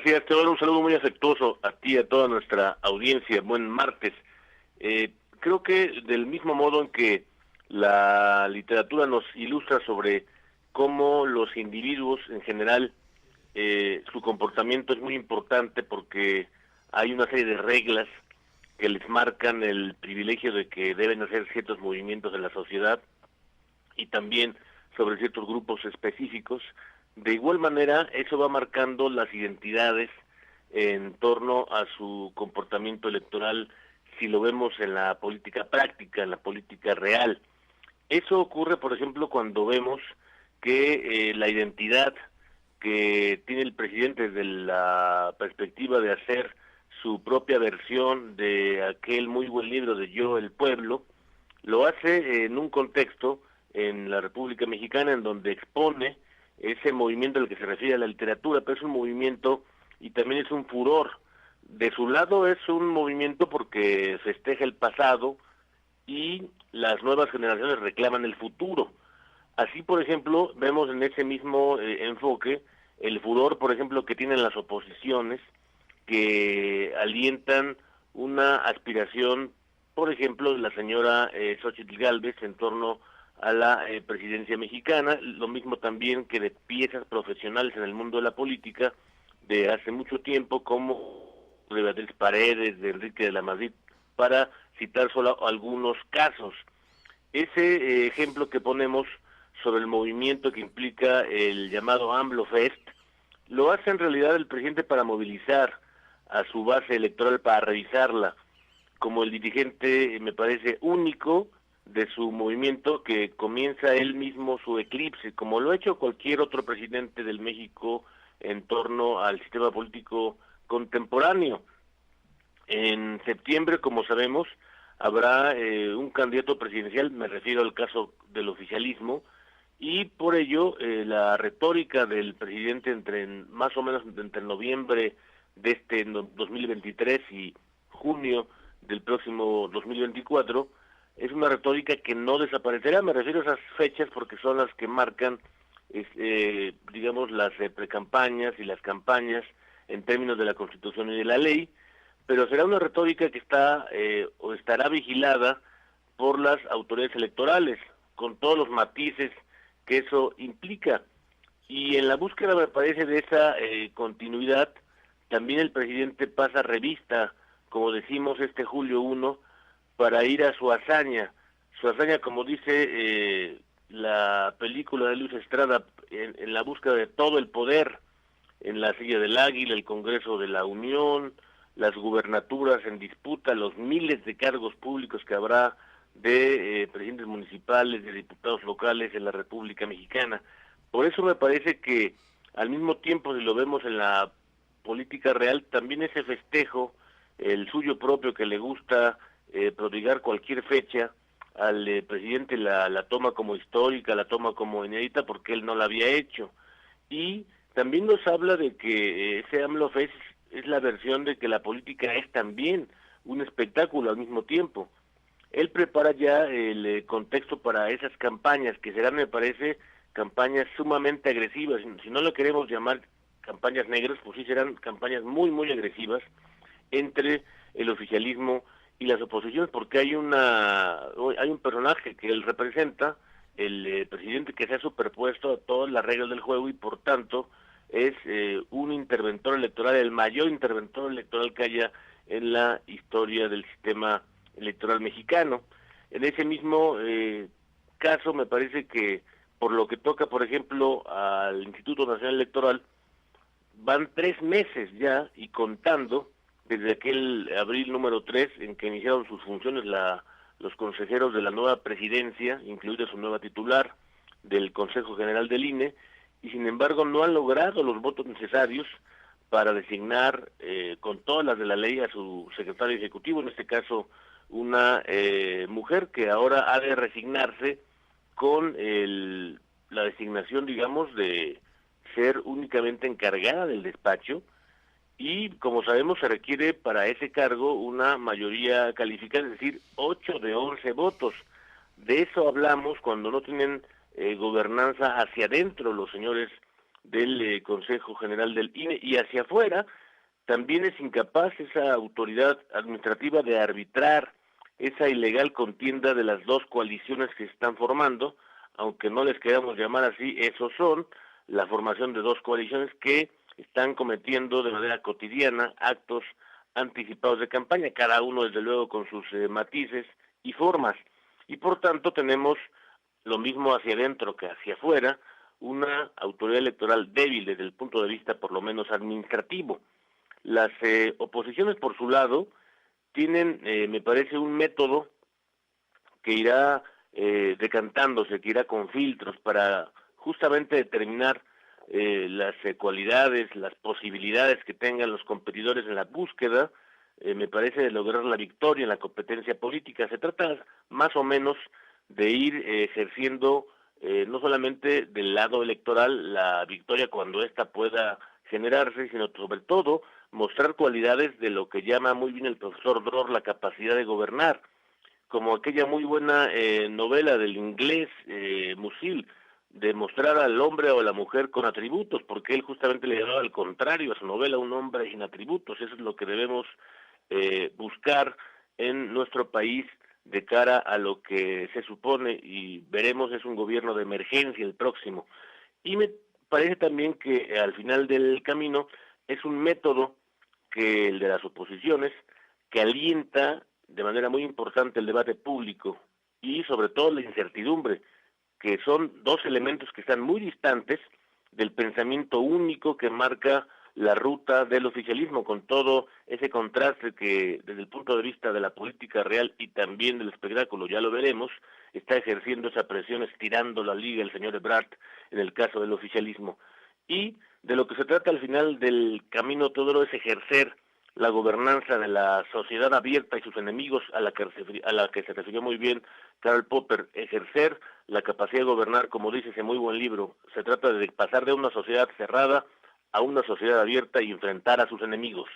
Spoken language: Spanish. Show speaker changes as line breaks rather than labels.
Gracias, te doy un saludo muy afectuoso a ti y a toda nuestra audiencia. Buen martes. Creo que del mismo modo en que la literatura nos ilustra sobre cómo los individuos en general, su comportamiento es muy importante porque hay una serie de reglas que les marcan el privilegio de que deben hacer ciertos movimientos en la sociedad y también sobre ciertos grupos específicos. De igual manera, eso va marcando las identidades en torno a su comportamiento electoral, si lo vemos en la política práctica, en la política real. Eso ocurre, por ejemplo, cuando vemos que la identidad que tiene el presidente desde la perspectiva de hacer su propia versión de aquel muy buen libro de Yo, el Pueblo, lo hace en un contexto en la República Mexicana en donde expone ese movimiento al que se refiere a la literatura, pero es un movimiento y también es un furor. De su lado es un movimiento porque festeja el pasado y las nuevas generaciones reclaman el futuro. Así, por ejemplo, vemos en ese mismo enfoque el furor, por ejemplo, que tienen las oposiciones, que alientan una aspiración, por ejemplo, de la señora Xóchitl Gálvez en torno a la presidencia mexicana, lo mismo también que de piezas profesionales en el mundo de la política de hace mucho tiempo, como de Beatriz Paredes, de Enrique de la Madrid, para citar solo algunos casos. Ese ejemplo que ponemos sobre el movimiento que implica el llamado AMLO Fest, lo hace en realidad el presidente para movilizar a su base electoral, para revisarla, como el dirigente, me parece, único de su movimiento, que comienza él mismo su eclipse, como lo ha hecho cualquier otro presidente del México en torno al sistema político contemporáneo. En septiembre, como sabemos, habrá un candidato presidencial, me refiero al caso del oficialismo, y por ello la retórica del presidente más o menos entre noviembre de este 2023 y junio del próximo 2024, es una retórica que no desaparecerá. Me refiero a esas fechas porque son las que marcan, digamos, las precampañas y las campañas en términos de la Constitución y de la ley, pero será una retórica que está o estará vigilada por las autoridades electorales, con todos los matices que eso implica. Y en la búsqueda, me parece, de esa continuidad, también el presidente pasa revista, como decimos, este julio 1, para ir a su hazaña, como dice la película de Luis Estrada, en la búsqueda de todo el poder, en la silla del Águila, el Congreso de la Unión, las gubernaturas en disputa, los miles de cargos públicos que habrá de presidentes municipales, de diputados locales en la República Mexicana. Por eso me parece que al mismo tiempo, si lo vemos en la política real, también ese festejo, el suyo propio, que le gusta prodigar cualquier fecha, al presidente la toma como histórica, la toma como inédita porque él no la había hecho. Y también nos habla de que ese AMLO Fest es la versión de que la política es también un espectáculo al mismo tiempo. Él prepara ya el contexto para esas campañas, que serán, me parece, campañas sumamente agresivas. Si no lo queremos llamar campañas negras, pues sí serán campañas muy, muy agresivas entre el oficialismo y las oposiciones, porque hay un personaje que él representa, el presidente, que se ha superpuesto a todas las reglas del juego y por tanto es un interventor electoral, el mayor interventor electoral que haya en la historia del sistema electoral mexicano. En ese mismo caso, me parece que por lo que toca, por ejemplo, al Instituto Nacional Electoral, van 3 meses ya y contando desde aquel abril número 3 en que iniciaron sus funciones los consejeros de la nueva presidencia, incluida su nueva titular del Consejo General del INE, y sin embargo no han logrado los votos necesarios para designar con todas las de la ley a su secretario ejecutivo, en este caso una mujer que ahora ha de resignarse con la designación, digamos, de ser únicamente encargada del despacho, y como sabemos se requiere para ese cargo una mayoría calificada, es decir, 8 de 11 votos. De eso hablamos cuando no tienen gobernanza hacia adentro los señores del Consejo General del INE, y hacia afuera también es incapaz esa autoridad administrativa de arbitrar esa ilegal contienda de las dos coaliciones que se están formando, aunque no les queramos llamar así, esos son la formación de dos coaliciones que están cometiendo de manera cotidiana actos anticipados de campaña, cada uno desde luego con sus matices y formas, y por tanto tenemos lo mismo hacia adentro que hacia afuera, una autoridad electoral débil desde el punto de vista por lo menos administrativo. Las oposiciones por su lado tienen, me parece, un método que irá decantándose, que irá con filtros para justamente determinar las cualidades, las posibilidades que tengan los competidores en la búsqueda, me parece, de lograr la victoria en la competencia política. Se trata más o menos de ir ejerciendo no solamente del lado electoral la victoria cuando ésta pueda generarse, sino sobre todo mostrar cualidades de lo que llama muy bien el profesor Dror la capacidad de gobernar, como aquella muy buena novela del inglés Musil, de mostrar al hombre o a la mujer con atributos, porque él justamente le llamaba al contrario a su novela, un hombre sin atributos. Eso es lo que debemos buscar en nuestro país de cara a lo que se supone y veremos es un gobierno de emergencia el próximo. Y me parece también que al final del camino es un método que el de las oposiciones, que alienta de manera muy importante el debate público y sobre todo la incertidumbre, que son dos elementos que están muy distantes del pensamiento único que marca la ruta del oficialismo, con todo ese contraste que desde el punto de vista de la política real y también del espectáculo, ya lo veremos, está ejerciendo esa presión, estirando la liga el señor Ebrard en el caso del oficialismo. Y de lo que se trata al final del camino todo es ejercer la gobernanza de la sociedad abierta y sus enemigos, a la que se refirió muy bien Karl Popper, ejercer la capacidad de gobernar, como dice ese muy buen libro. Se trata de pasar de una sociedad cerrada a una sociedad abierta y enfrentar a sus enemigos.